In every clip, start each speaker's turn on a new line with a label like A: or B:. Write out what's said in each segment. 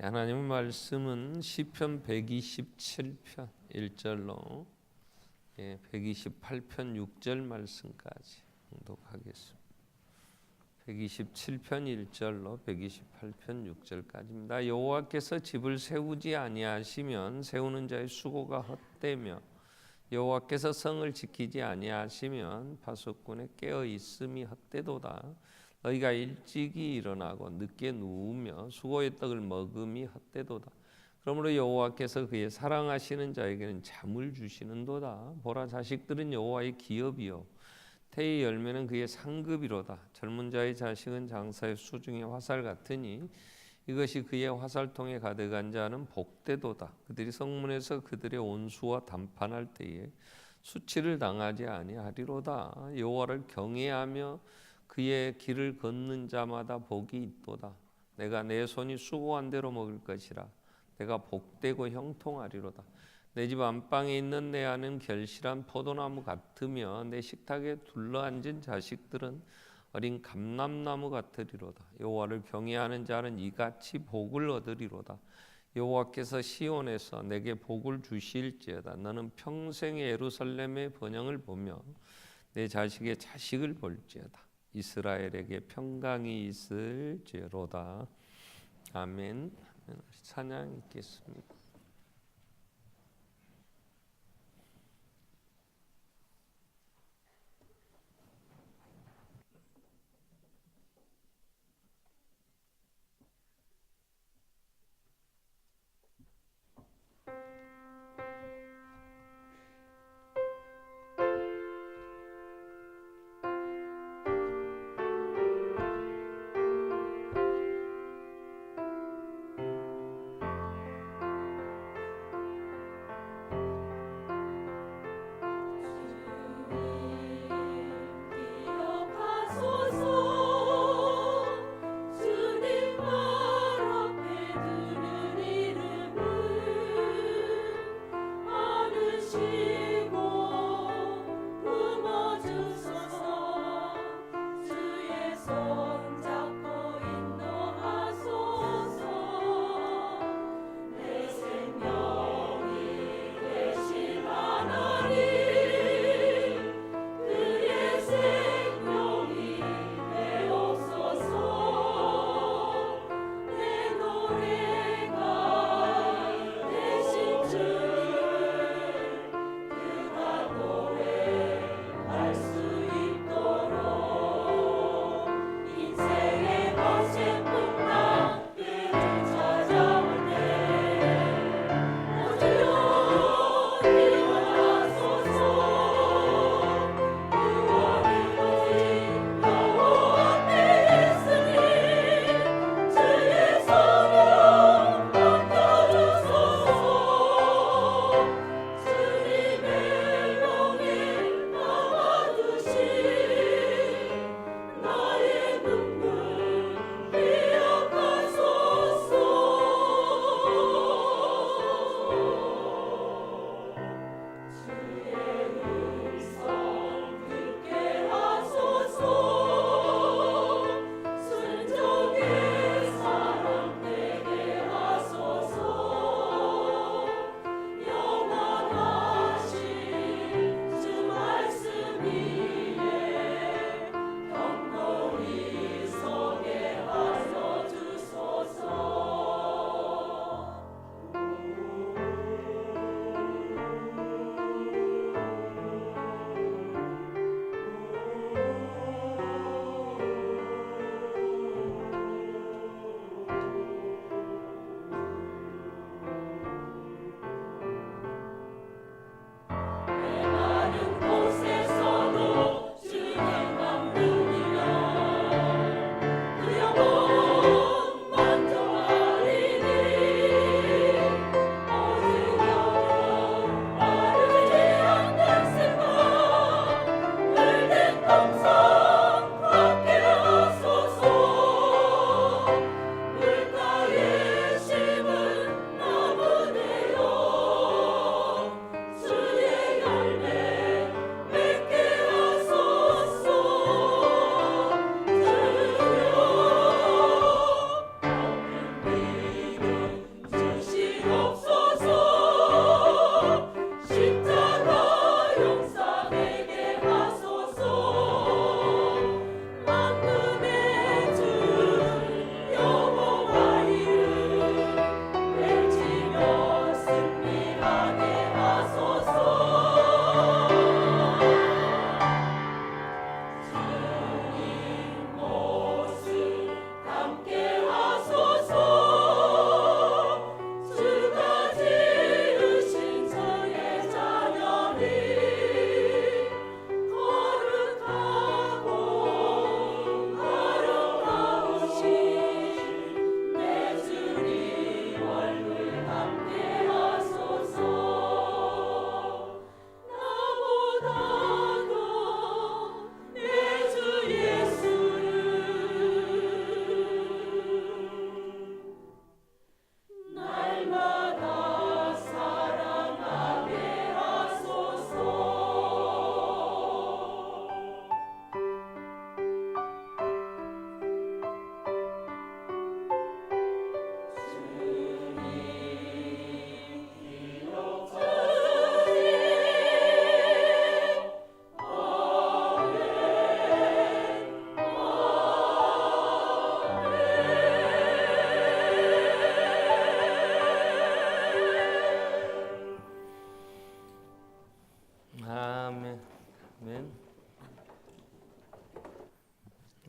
A: 하나님의 말씀은 시편 127편 1절로 128편 6절 말씀까지 봉독하겠습니다. 127편 1절로 128편 6절까지입니다. 여호와께서 집을 세우지 아니하시면 세우는 자의 수고가 헛되며 여호와께서 성을 지키지 아니하시면 파수꾼의 깨어 있음이 헛되도다. 너희가 일찍이 일어나고 늦게 누우며 수고의 떡을 먹음이 헛되도다. 그러므로 여호와께서 그의 사랑하시는 자에게는 잠을 주시는도다. 보라, 자식들은 여호와의 기업이요 태의 열매는 그의 상급이로다. 젊은 자의 자식은 장사의 수중의 화살 같으니 이것이 그의 화살통에 가득한 자는 복되도다. 그들이 성문에서 그들의 온수와 담판할 때에 수치를 당하지 아니하리로다. 여호와를 경외하며 그의 길을 걷는 자마다 복이 있도다. 내가 내 손이 수고한 대로 먹을 것이라. 내가 복되고 형통하리로다. 내 집 안방에 있는 내 아는 결실한 포도나무 같으며 내 식탁에 둘러앉은 자식들은 어린 감람나무 같으리로다. 여호와를 경외하는 자는 이같이 복을 얻으리로다. 여호와께서 시온에서 내게 복을 주실지어다. 너는 평생의 예루살렘의 번영을 보며 내 자식의 자식을 볼지어다. 이스라엘에게 평강이 있을지로다. 아멘. 찬양 읽겠습니다.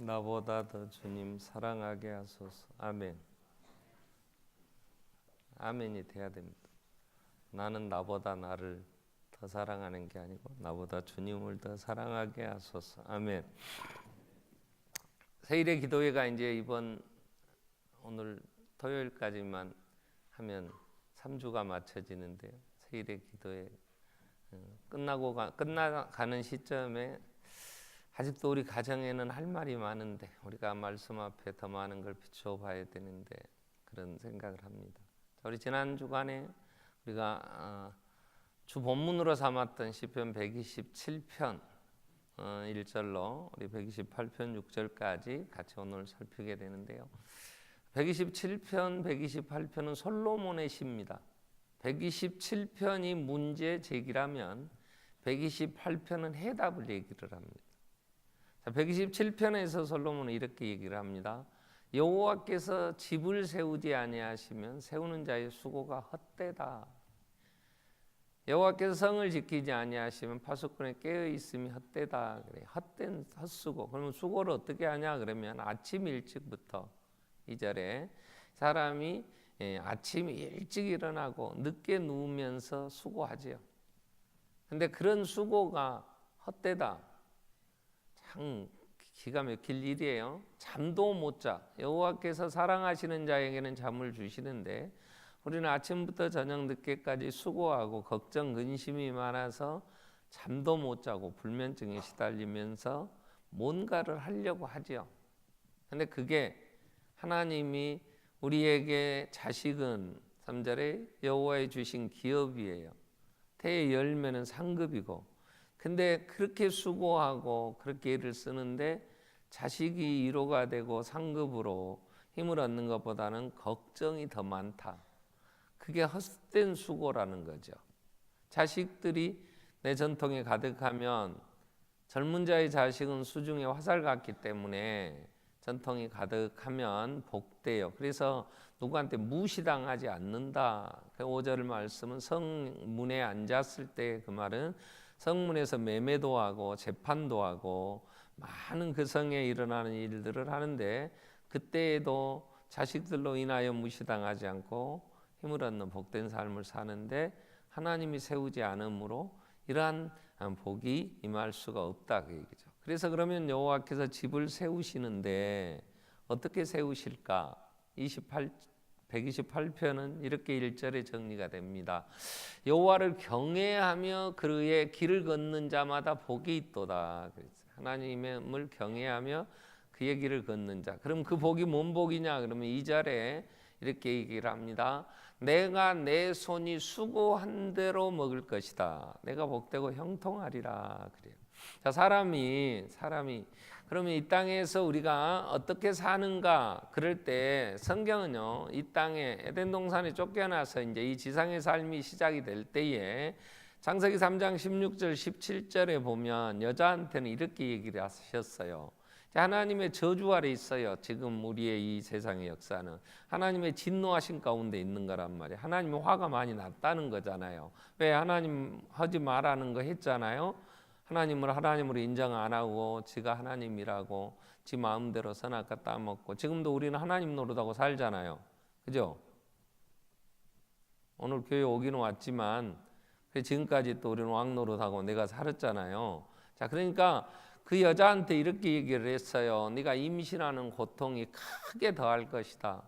A: 나보다 더 주님 사랑하게 하소서. 아멘. 아멘이 돼야 됩니다. 나는 나보다 나를 더 사랑하는 게 아니고 나보다 주님을 더 사랑하게 하소서. 아멘. 세일의 기도회가 이제 오늘 토요일까지만 하면 3주가 맞춰지는데요. 세일의 기도회 끝나가는 시점에 아직도 우리 가정에는 할 말이 많은데 우리가 말씀 앞에 더 많은 걸 비추어 봐야 되는데 그런 생각을 합니다. 우리 지난 주간에 우리가 주 본문으로 삼았던 시편 127편 1절로 우리 128편 6절까지 같이 오늘 살피게 되는데요. 127편, 128편은 솔로몬의 시입니다. 127편이 문제 제기라면 128편은 해답을 얘기를 합니다. 127편에서 솔로몬은 이렇게 얘기를 합니다. 여호와께서 집을 세우지 아니하시면 세우는 자의 수고가 헛되다. 여호와께서 성을 지키지 아니하시면 파수꾼의 깨어 있음이 헛되다. 그래. 헛된 헛수고. 그러면 수고를 어떻게 하냐? 그러면 아침 일찍부터 2절에 사람이 아침 일찍 일어나고 늦게 누우면서 수고하지요. 근데 그런 수고가 헛되다. 참 기가 막힐 일이에요. 잠도 못 자. 여호와께서 사랑하시는 자에게는 잠을 주시는데 우리는 아침부터 저녁 늦게까지 수고하고 걱정 근심이 많아서 잠도 못 자고 불면증에 시달리면서 뭔가를 하려고 하지요. 근데 그게 하나님이 우리에게 자식은 3절에 여호와의 주신 기업이에요. 태의 열매는 상급이고 근데 그렇게 수고하고 그렇게 일을 쓰는데 자식이 위로가 되고 상급으로 힘을 얻는 것보다는 걱정이 더 많다. 그게 헛된 수고라는 거죠. 자식들이 내 전통에 가득하면 젊은 자의 자식은 수중에 화살 같기 때문에 전통이 가득하면 복돼요. 그래서 누구한테 무시당하지 않는다. 5절 말씀은 성문에 앉았을 때 그 말은 성문에서 매매도 하고 재판도 하고 많은 그 성에 일어나는 일들을 하는데 그때에도 자식들로 인하여 무시당하지 않고 힘을 얻는 복된 삶을 사는데 하나님이 세우지 않으므로 이러한 복이 임할 수가 없다 그 얘기죠. 그래서 그러면 여호와께서 집을 세우시는데 어떻게 세우실까? 128편은 이렇게 1절에 정리가 됩니다. 여호와를 경외하며 그의 길을 걷는 자마다 복이 있도다. 하나님을 경외하며 그의 길을 걷는 자. 그럼 그 복이 뭔 복이냐? 그러면 2절에 이렇게 얘기를 합니다. 내가 내 손이 수고한 대로 먹을 것이다. 내가 복되고 형통하리라. 그래요. 자, 사람이 그러면 이 땅에서 우리가 어떻게 사는가? 그럴 때 성경은요, 이 땅에 에덴 동산에 쫓겨나서 이제 이 지상의 삶이 시작이 될 때에 창세기 3장 16절 17절에 보면 여자한테는 이렇게 얘기를 하셨어요. 하나님의 저주 아래 있어요. 지금 우리의 이 세상의 역사는 하나님의 진노하신 가운데 있는 거란 말이에요. 하나님의 화가 많이 났다는 거잖아요. 왜 하나님 하지 말라는 거 했잖아요. 하나님을 하나님으로 인정 안 하고 지가 하나님이라고 지 마음대로 선악과 따먹고 지금도 우리는 하나님 노릇하고 살잖아요. 그죠? 오늘 교회 오기는 왔지만 지금까지 또 우리는 왕 노릇하고 내가 살았잖아요. 자, 그러니까 그 여자한테 이렇게 얘기를 했어요. 네가 임신하는 고통이 크게 더할 것이다.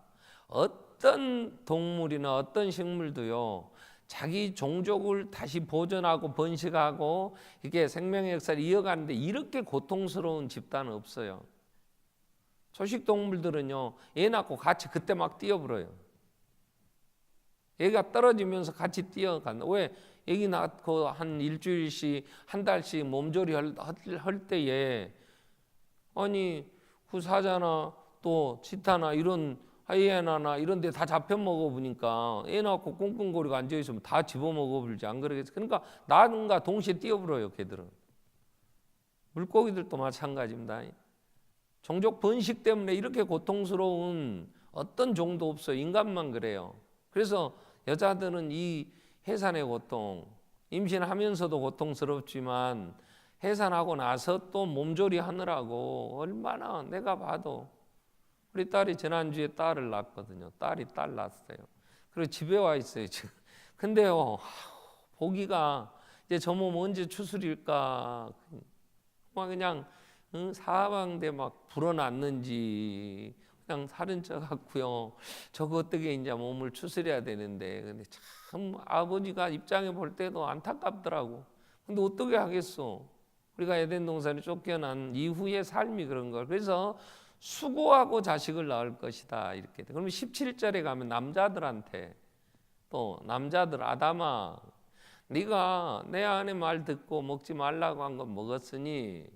A: 어떤 동물이나 어떤 식물도요. 자기 종족을 다시 보존하고 번식하고 이게 생명의 역사를 이어가는데 이렇게 고통스러운 집단은 없어요. 초식 동물들은요. 애 낳고 같이 그때 막 뛰어버려요. 애가 떨어지면서 같이 뛰어간다. 왜? 애기 낳고 한 일주일씩 한 달씩 몸조리 할 때에 아니 그 사자나 또 치타나 이런 하이에나나 이런 데 다 잡혀 먹어보니까 애 낳고 꽁꽁거리고 앉아있으면 다 집어먹어버리지 안 그러겠어. 그러니까 나는가 동시에 뛰어버려요. 걔들은. 물고기들도 마찬가지입니다. 종족 번식 때문에 이렇게 고통스러운 어떤 종도 없어요. 인간만 그래요. 그래서 여자들은 이 해산의 고통, 임신하면서도 고통스럽지만 해산하고 나서 또 몸조리 하느라고 얼마나 내가 봐도 우리 딸이 지난주에 딸을 낳았거든요. 딸이 딸 낳았어요. 그리고 집에 와 있어요 지금. 근데요 보기가 이제 저 몸 언제 추스릴까 막 그냥 사방대 막 불어났는지 그냥 살은 쪄 갖고요. 저거 어떻게 이제 몸을 추스려야 되는데 근데 참 아버지가 입장에 볼 때도 안타깝더라고. 근데 어떻게 하겠어? 우리가 에덴 동산에 쫓겨난 이후의 삶이 그런 걸. 그래서 수고하고 자식을 낳을 것이다 이렇게 돼. 그러면 17절에 가면 남자들한테 또 남자들 아담아 네가 내 아내 말 듣고 먹지 말라고 한 건 먹었으니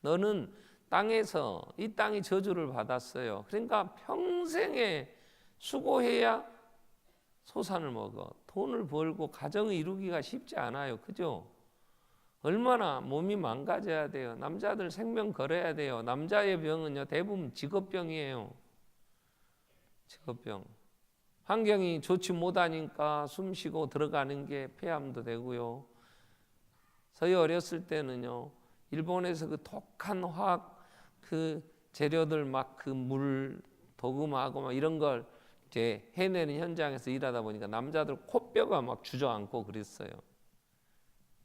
A: 너는 땅에서 이 땅이 저주를 받았어요. 그러니까 평생에 수고해야 소산을 먹어. 돈을 벌고 가정을 이루기가 쉽지 않아요. 그죠? 얼마나 몸이 망가져야 돼요. 남자들 생명 걸어야 돼요. 남자의 병은요 대부분 직업병이에요. 직업병. 환경이 좋지 못하니까 숨 쉬고 들어가는 게 폐암도 되고요. 저희 어렸을 때는요 일본에서 그 독한 화학 그 재료들 막 그 물 도금하고 막 이런 걸 이제 해내는 현장에서 일하다 보니까 남자들 코뼈가 막 주저앉고 그랬어요.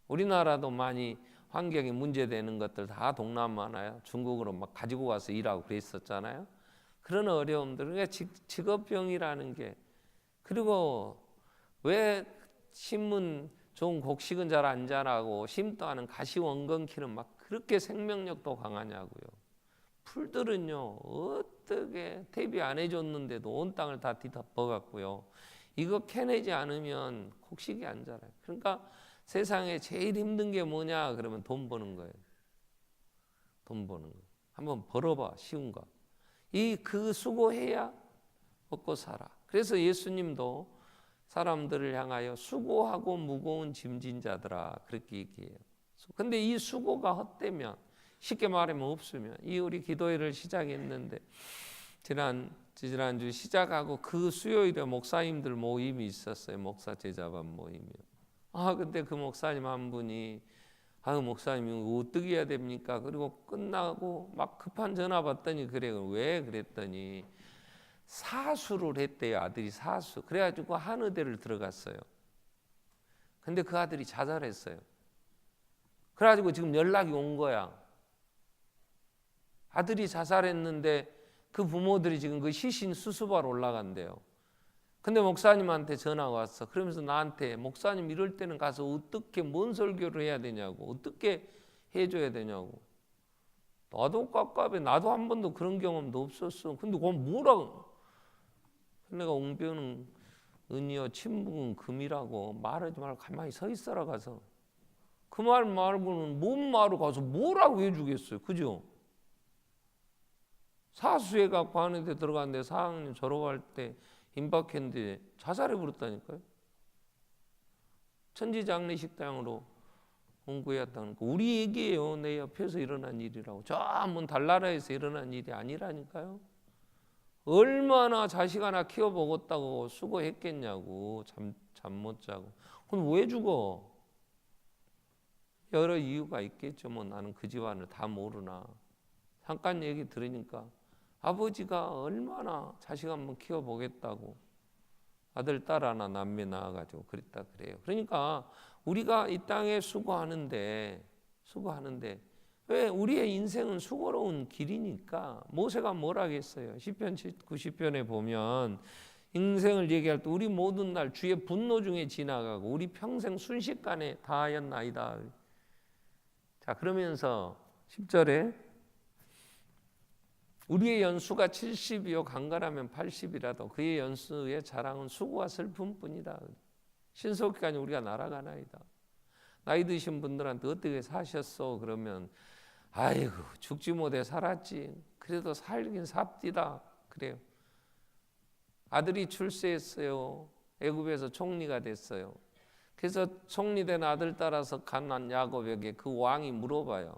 A: 우리나라도 많이 환경이 문제되는 것들 다 동남아나 중국으로 막 가지고 와서 일하고 그랬었잖아요. 그런 어려움들, 그러니까 직업병이라는 게. 그리고 왜 심은 좋은 곡식은 잘 안 자라고 심도 않은 가시원건키는 막 그렇게 생명력도 강하냐고요. 풀들은요 어떻게 퇴비 안 해줬는데도 온 땅을 다 뒤덮어갖고요. 이거 캐내지 않으면 곡식이 안 자라요. 그러니까 세상에 제일 힘든 게 뭐냐 그러면 돈 버는 거예요. 돈 버는 거. 한번 벌어봐. 쉬운 거. 그 수고해야 먹고 살아. 그래서 예수님도 사람들을 향하여 수고하고 무거운 짐진 자들아 그렇게 얘기해요. 근데 이 수고가 헛되면 쉽게 말하면 없으면 이 우리 기도회를 시작했는데 지난주 시작하고 그 수요일에 목사님들 모임이 있었어요. 목사 제자반 모임이요. 근데 그 목사님 한 분이 목사님 어떻게 해야 됩니까? 그리고 끝나고 막 급한 전화 받더니 그래요. 왜 그랬더니 사수를 했대요. 아들이 사수. 그래가지고 한의대를 들어갔어요. 근데 그 아들이 자살했어요. 그래가지고 지금 연락이 온 거야. 아들이 자살했는데 그 부모들이 지금 그 시신 수습하러 올라간대요. 근데 목사님한테 전화가 왔어. 그러면서 나한테 목사님 이럴 때는 가서 어떻게 뭔 설교를 해야 되냐고, 어떻게 해줘야 되냐고. 나도 깝깝해. 나도 한 번도 그런 경험도 없었어. 근데 그건 뭐라고? 내가 웅변은 은이요 침묵은 금이라고 말하지 말고 가만히 서 있어라 가서. 그 말 말고는 뭔 말을 가서 뭐라고 해주겠어요. 그죠? 사수해 갖고 하는 데 들어갔는데 4학년 졸업할 때 임박했는데 자살해 버렸다니까요. 천지장례식당으로 옹구했다는 거. 우리 얘기예요. 내 옆에서 일어난 일이라고. 저 먼 달나라에서 일어난 일이 아니라니까요. 얼마나 자식 하나 키워보겠다고 수고했겠냐고. 잠 못 자고. 그럼 왜 죽어? 여러 이유가 있겠죠. 뭐 나는 그 집안을 다 모르나. 잠깐 얘기 들으니까 아버지가 얼마나 자식 한번 키워보겠다고 아들 딸 하나 남매 낳아가지고 그랬다 그래요. 그러니까 우리가 이 땅에 수고하는데 왜 우리의 인생은 수고로운 길이니까 모세가 뭘 하겠어요. 시편 90편에 보면 인생을 얘기할 때 우리 모든 날 주의 분노 중에 지나가고 우리 평생 순식간에 다하였나이다. 자 그러면서 10절에 우리의 연수가 70이요 강건하면 80이라도 그의 연수의 자랑은 수고와 슬픔뿐이다. 신속하니 우리가 날아가나이다. 나이 드신 분들한테 어떻게 사셨어? 그러면 아이고 죽지 못해 살았지. 그래도 살긴 삽디다. 그래요. 아들이 출세했어요. 애굽에서 총리가 됐어요. 그래서 총리된 아들 따라서 간 야곱에게 그 왕이 물어봐요.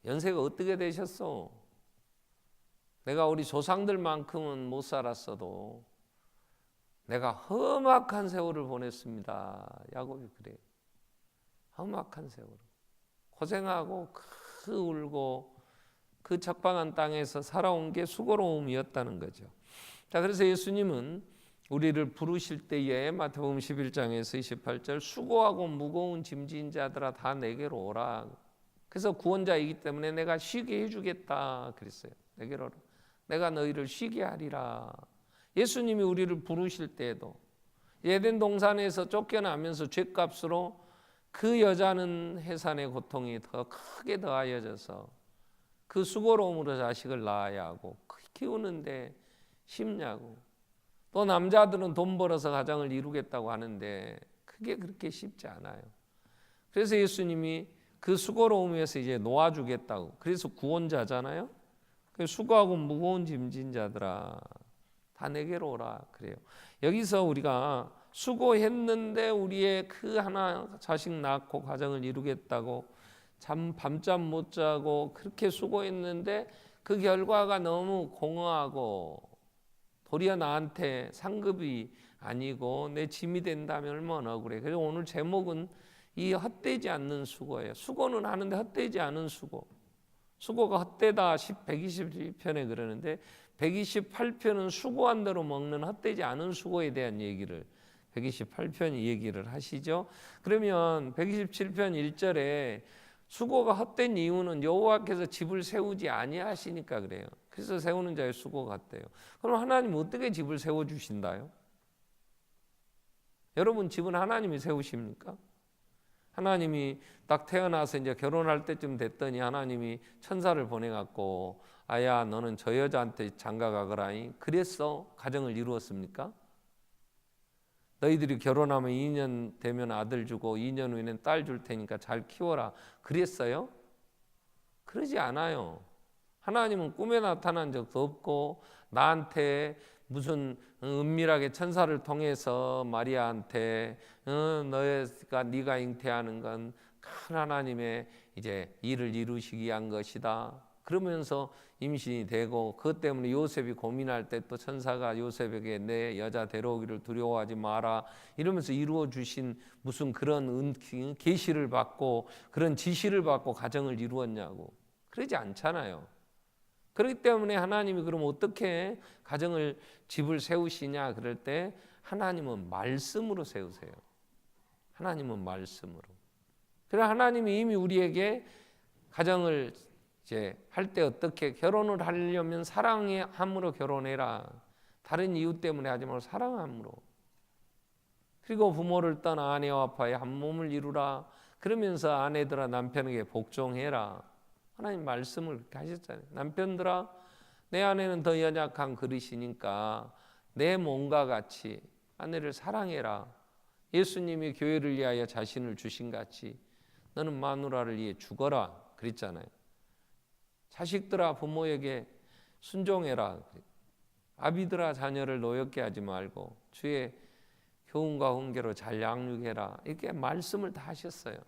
A: 연세가 어떻게 되셨어? 내가 우리 조상들만큼은 못 살았어도 내가 험악한 세월을 보냈습니다. 야곱이 그래요. 험악한 세월을 고생하고 울고 그 적방한 땅에서 살아온 게 수고로움이었다는 거죠. 자, 그래서 예수님은 우리를 부르실 때에 마태복음 11장에서 28절 수고하고 무거운 짐진 자들아 다 내게로 오라. 그래서 구원자이기 때문에 내가 쉬게 해주겠다 그랬어요. 내게로 오라. 내가 너희를 쉬게 하리라. 예수님이 우리를 부르실 때에도 에덴 동산에서 쫓겨나면서 죗값으로 그 여자는 해산의 고통이 더 크게 더하여져서 그 수고로움으로 자식을 낳아야 하고 키우는데 쉽냐고. 또 남자들은 돈 벌어서 가정을 이루겠다고 하는데 그게 그렇게 쉽지 않아요. 그래서 예수님이 그 수고로움 위해서 이제 놓아주겠다고. 그래서 구원자잖아요. 수고하고 무거운 짐진 자들아 다 내게로 오라 그래요. 여기서 우리가 수고했는데 우리의 그 하나 자식 낳고 가정을 이루겠다고 밤잠 못 자고 그렇게 수고했는데 그 결과가 너무 공허하고 도리어 나한테 상급이 아니고 내 짐이 된다면 얼마나 억울해. 그래서 오늘 제목은 이 헛되지 않는 수고예요. 수고는 하는데 헛되지 않은 수고. 수고가 헛되다 121편에 그러는데 128편은 수고한 대로 먹는 헛되지 않은 수고에 대한 얘기를 128편이 얘기를 하시죠. 그러면 127편 1절에 수고가 헛된 이유는 여호와께서 집을 세우지 아니하시니까 그래요. 그래서 세우는 자의 수고가 헛돼요. 그럼 하나님 어떻게 집을 세워주신다요? 여러분 집은 하나님이 세우십니까? 하나님이 딱 태어나서 이제 결혼할 때쯤 됐더니 하나님이 천사를 보내갖고 아야 너는 저 여자한테 장가가거라니 그랬어 가정을 이루었습니까? 너희들이 결혼하면 2년 되면 아들 주고 2년 후에는 딸 줄 테니까 잘 키워라 그랬어요? 그러지 않아요. 하나님은 꿈에 나타난 적도 없고 나한테 무슨 은밀하게 천사를 통해서 마리아한테 네가 잉태하는 건 큰 하나님의 이제 일을 이루시기 위한 것이다. 그러면서 임신이 되고 그것 때문에 요셉이 고민할 때 또 천사가 요셉에게 내 여자 데려오기를 두려워하지 마라 이러면서 이루어 주신 무슨 그런 계시를 받고 그런 지시를 받고 가정을 이루었냐고. 그러지 않잖아요. 그렇기 때문에 하나님이 그럼 어떻게 가정을 집을 세우시냐 그럴 때 하나님은 말씀으로 세우세요. 하나님은 말씀으로. 그래 하나님이 이미 우리에게 가정을 이제 할 때 어떻게 결혼을 하려면 사랑함으로 결혼해라. 다른 이유 때문에 하지 말고 사랑함으로. 그리고 부모를 떠나 아내와 아빠의 한 몸을 이루라. 그러면서 아내들아 남편에게 복종해라. 하나님 말씀을 그렇게 하셨잖아요. 남편들아 내 아내는 더 연약한 그릇이니까 내 몸과 같이 아내를 사랑해라. 예수님이 교회를 위하여 자신을 주신 같이 너는 마누라를 위해 죽어라 그랬잖아요. 자식들아 부모에게 순종해라. 아비들아 자녀를 노엽게 하지 말고 주의 교훈과 훈계로 잘 양육해라. 이렇게 말씀을 다 하셨어요.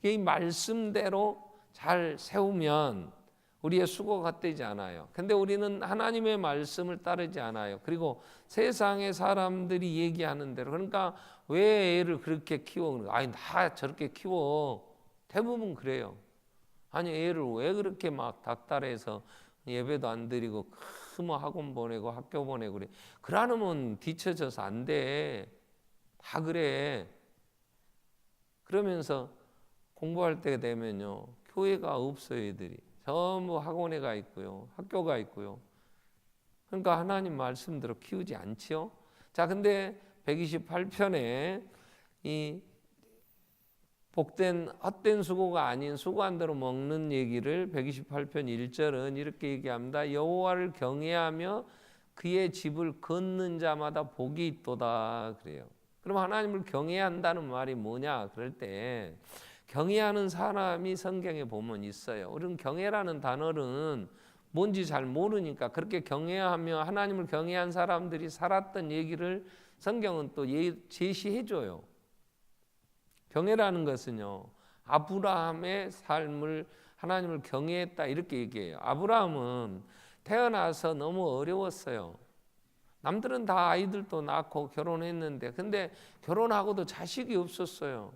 A: 이 말씀대로 잘 세우면 우리의 수고가 헛되지 않아요. 근데 우리는 하나님의 말씀을 따르지 않아요. 그리고 세상의 사람들이 얘기하는 대로 그러니까 왜 애를 그렇게 키워? 아니 다 저렇게 키워. 대부분 그래요. 아니 애를 왜 그렇게 막 닥달해서 예배도 안 드리고 뭐 학원 보내고 학교 보내고 그래. 그러면 뒤처져서 안 돼. 다 그래. 그러면서 공부할 때가 되면요. 교회가 없어요, 애들이. 전부 학원에 가 있고요. 학교가 있고요. 그러니까 하나님 말씀대로 키우지 않지요. 자, 근데 128편에 이 복된 헛된 수고가 아닌 수고한 대로 먹는 얘기를 128편 1절은 이렇게 얘기합니다. 여호와를 경외하며 그의 집을 걷는 자마다 복이 있도다 그래요. 그럼 하나님을 경외한다는 말이 뭐냐 그럴 때 경외하는 사람이 성경에 보면 있어요. 우리는 경외라는 단어는 뭔지 잘 모르니까 그렇게 경외하며 하나님을 경외한 사람들이 살았던 얘기를 성경은 또 제시해 줘요. 경외라는 것은요. 아브라함의 삶을 하나님을 경외했다 이렇게 얘기해요. 아브라함은 태어나서 너무 어려웠어요. 남들은 다 아이들도 낳고 결혼했는데 근데 결혼하고도 자식이 없었어요.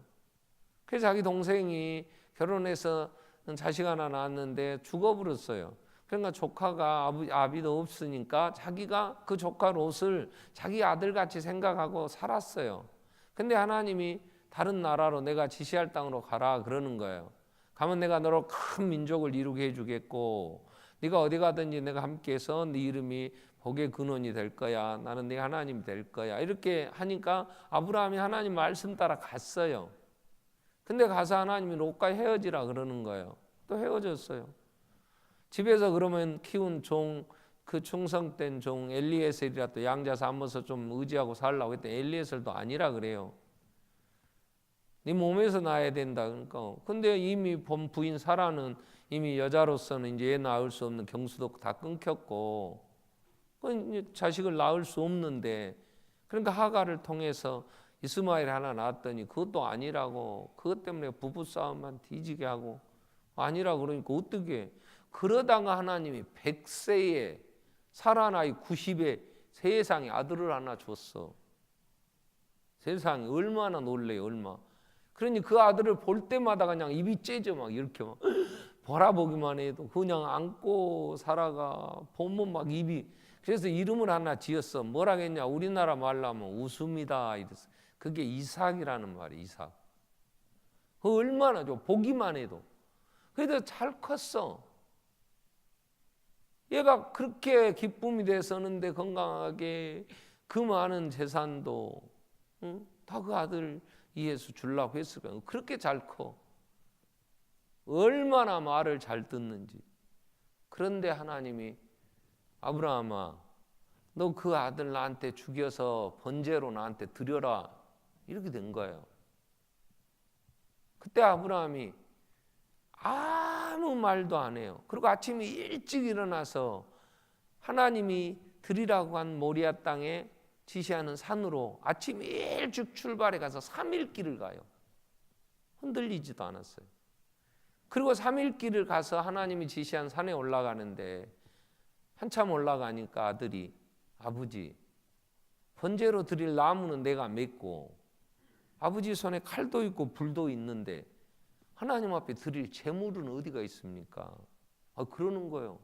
A: 그래서 자기 동생이 결혼해서 자식 하나 낳았는데 죽어버렸어요. 그러니까 조카가 아비도 없으니까 자기가 그 조카 롯을 자기 아들같이 생각하고 살았어요. 근데 하나님이 다른 나라로 내가 지시할 땅으로 가라 그러는 거예요. 가면 내가 너로 큰 민족을 이루게 해주겠고 네가 어디 가든지 내가 함께해서 네 이름이 복의 근원이 될 거야. 나는 네 하나님이 될 거야. 이렇게 하니까 아브라함이 하나님 말씀 따라 갔어요. 근데 가서 하나님이 롯과 헤어지라 그러는 거예요. 또 헤어졌어요. 집에서 그러면 키운 종, 그 충성된 종 엘리에셀이라 또 양자 삼아서 좀 의지하고 살라고 했더니 엘리에셀도 아니라 그래요. 네 몸에서 낳아야 된다. 그러니까 근데 이미 본 부인 사라는 이미 여자로서는 이제 애 낳을 수 없는 경수도 다 끊겼고 자식을 낳을 수 없는데 그러니까 하가를 통해서 이스마엘 하나 낳았더니 그것도 아니라고 그것 때문에 부부싸움만 뒤지게 하고 아니라 그러니까 어떻게 그러다가 하나님이 100세에 사라 나이 90에 세상에 아들을 하나 줬어. 세상에 얼마나 놀래요. 얼마. 그러니 그 아들을 볼 때마다 그냥 입이 째져 막 이렇게 막 바라보기만 해도 그냥 안고 사라가 보면 막 입이 그래서 이름을 하나 지었어. 뭐라 했냐 우리나라 말로 하면 웃음이다 이랬어. 그게 이삭이라는 말이에요. 이삭. 그 얼마나 좋아. 보기만 해도. 그래도 잘 컸어. 얘가 그렇게 기쁨이 됐었는데 건강하게 그 많은 재산도 다 그 아들 예수 주려고 했을 거예요. 그렇게 잘 커. 얼마나 말을 잘 듣는지. 그런데 하나님이 아브라함아 너 그 아들 나한테 죽여서 번제로 나한테 드려라. 이렇게 된 거예요. 그때 아브라함이 아무 말도 안 해요. 그리고 아침에 일찍 일어나서 하나님이 드리라고 한 모리아 땅에 지시하는 산으로 아침 일찍 출발해 가서 3일 길을 가요. 흔들리지도 않았어요. 그리고 3일 길을 가서 하나님이 지시한 산에 올라가는데 한참 올라가니까 아들이 아버지 번제로 드릴 나무는 내가 맺고 아버지 손에 칼도 있고 불도 있는데 하나님 앞에 드릴 재물은 어디가 있습니까? 그러는 거예요.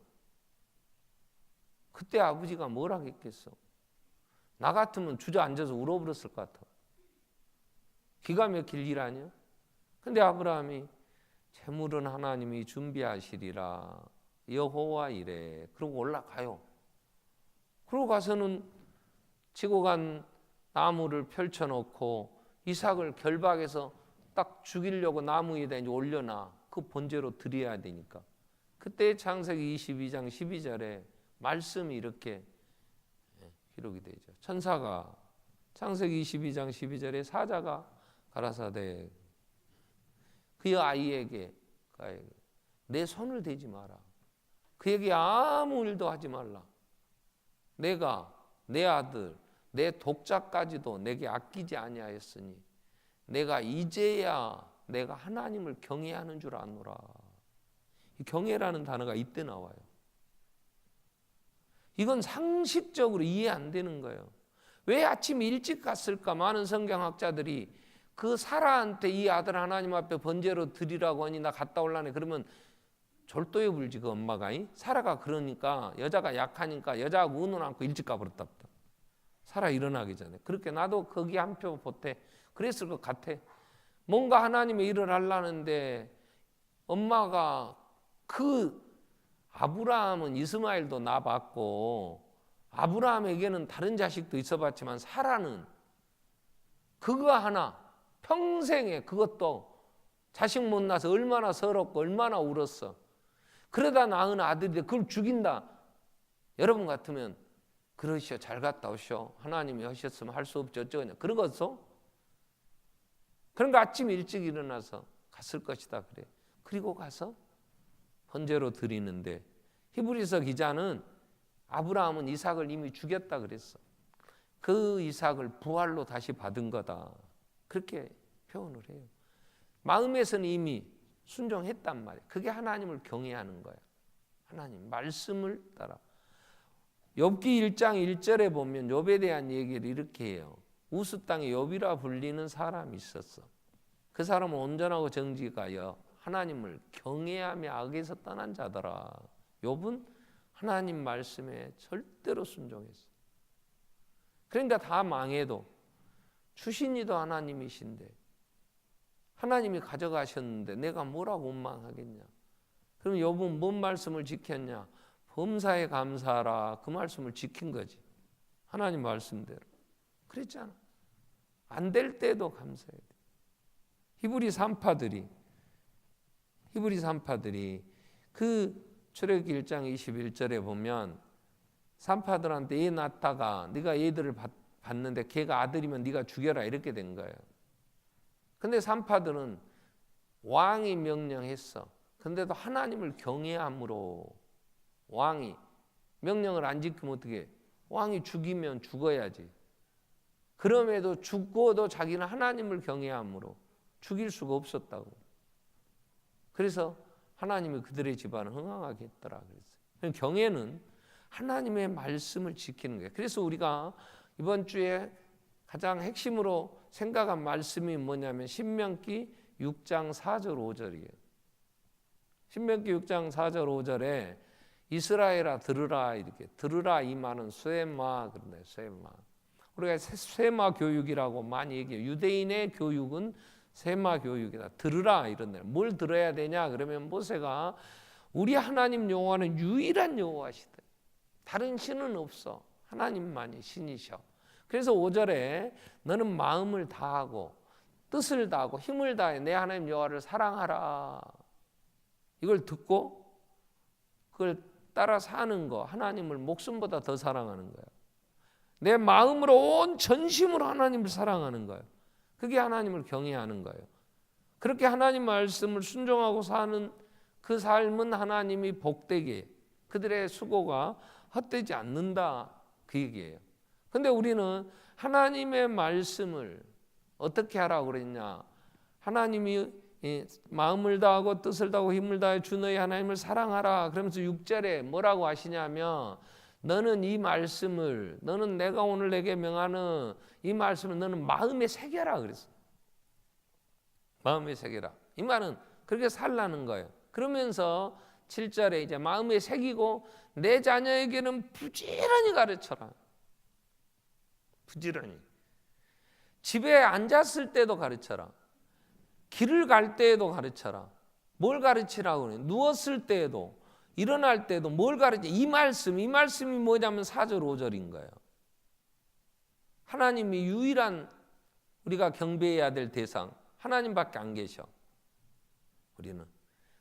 A: 그때 아버지가 뭐라 했겠어? 나 같으면 주저앉아서 울어버렸을 것 같아. 기가 막힐 일 아니야? 근데 아브라함이 재물은 하나님이 준비하시리라 여호와 이래. 그러고 올라가요. 그러고 가서는 지고 간 나무를 펼쳐놓고 이삭을 결박해서 딱 죽이려고 나무 위에다 이제 올려놔. 그 번제로 드려야 되니까. 그때 창세기 22장 12절에 말씀이 이렇게 기록이 되죠. 천사가 창세기 22장 12절에 사자가 가라사대 그 아이에게 내 손을 대지 마라. 그에게 아무 일도 하지 말라. 내가 내 아들 내 독자까지도 내게 아끼지 아니하였으니 내가 이제야 내가 하나님을 경외하는 줄 아노라. 이 경외라는 단어가 이때 나와요. 이건 상식적으로 이해 안 되는 거예요. 왜 아침 일찍 갔을까? 많은 성경학자들이 그 사라한테 이 아들 하나님 앞에 번제로 드리라고 하니 나 갔다 올라네. 그러면 절도에 불지 그 엄마가. 사라가 그러니까 여자가 약하니까 여자하고 운을 안고 일찍 가버렸다. 사라 일어나기 전에. 그렇게 나도 거기 한 표 보태. 그랬을 것 같아. 뭔가 하나님의 일을 하려는데 엄마가 그 아브라함은 이스마엘도 낳아봤고 아브라함에게는 다른 자식도 있어봤지만 사라는 그거 하나 평생에 그것도 자식 못 낳아서 얼마나 서럽고 얼마나 울었어. 그러다 낳은 아들인데 그걸 죽인다. 여러분 같으면 그러시오 잘 갔다 오시오. 하나님이 하셨으면 할 수 없죠. 어쩌냐. 그러겠어? 그러니까 아침 일찍 일어나서 갔을 것이다 그래. 그리고 가서 번제로 드리는데 히브리서 기자는 아브라함은 이삭을 이미 죽였다 그랬어. 그 이삭을 부활로 다시 받은 거다. 그렇게 표현을 해요. 마음에서는 이미 순종했단 말이에요. 그게 하나님을 경외하는 거야. 하나님 말씀을 따라. 욥기 1장 1절에 보면 욥에 대한 얘기를 이렇게 해요. 우스 땅에 욥이라 불리는 사람이 있었어. 그 사람은 온전하고 정직하여 하나님을 경외하며 악에서 떠난 자더라. 욥은 하나님 말씀에 절대로 순종했어. 그러니까 다 망해도 주신 이도 하나님이신데 하나님이 가져가셨는데 내가 뭐라고 원망하겠냐. 그럼 욥은 뭔 말씀을 지켰냐. 범사에 감사하라. 그 말씀을 지킨 거지. 하나님 말씀대로. 그랬잖아. 안 될 때도 감사해야 돼. 히브리 산파들이 그 출애굽기 1장 21절에 보면 산파들한테 얘 낳다가 네가 얘들을 봤는데 걔가 아들이면 네가 죽여라 이렇게 된 거예요. 근데 산파들은 왕이 명령했어. 근데도 하나님을 경외함으로 왕이 명령을 안 지키면 어떻게 해? 왕이 죽이면 죽어야지. 그럼에도 죽고도 자기는 하나님을 경외함으로 죽일 수가 없었다고. 그래서 하나님이 그들의 집안을 흥황하게 했더라 그랬어요. 경외는 하나님의 말씀을 지키는 거예요. 그래서 우리가 이번 주에 가장 핵심으로 생각한 말씀이 뭐냐면 신명기 6장 4절 5절이에요. 신명기 6장 4절 5절에 이스라엘아 들으라 이렇게 들으라 이 말은 쇠마 그런데 쇠마. 우리가 쇠마 교육이라고 많이 얘기해요. 유대인의 교육은 쇠마 교육이다. 들으라 이런데 뭘 들어야 되냐 그러면 모세가 우리 하나님 여호와는 유일한 여호와시다. 다른 신은 없어. 하나님만이 신이셔. 그래서 5절에 너는 마음을 다하고 뜻을 다하고 힘을 다해 내 하나님 여호와를 사랑하라. 이걸 듣고 그걸 따라 사는 거 하나님을 목숨보다 더 사랑하는 거예요. 내 마음으로 온 전심으로 하나님을 사랑하는 거예요. 그게 하나님을 경외하는 거예요. 그렇게 하나님 말씀을 순종하고 사는 그 삶은 하나님이 복되게 그들의 수고가 헛되지 않는다 그 얘기예요. 근데 우리는 하나님의 말씀을 어떻게 하라고 그랬냐. 하나님이 마음을 다하고 뜻을 다하고 힘을 다해 주 너희 하나님을 사랑하라. 그러면서 6절에 뭐라고 하시냐면 너는 이 말씀을 너는 내가 오늘 내게 명하는 이 말씀을 너는 마음에 새겨라 그랬어. 마음에 새겨라. 이 말은 그렇게 살라는 거예요. 그러면서 7절에 이제 마음에 새기고 내 자녀에게는 부지런히 가르쳐라. 부지런히. 집에 앉았을 때도 가르쳐라. 길을 갈 때에도 가르쳐라. 뭘 가르치라고 그래? 누웠을 때에도 일어날 때도 뭘 가르쳐? 이 말씀이 뭐냐면 4절 5절인 거예요. 하나님이 유일한 우리가 경배해야 될 대상 하나님밖에 안 계셔. 우리는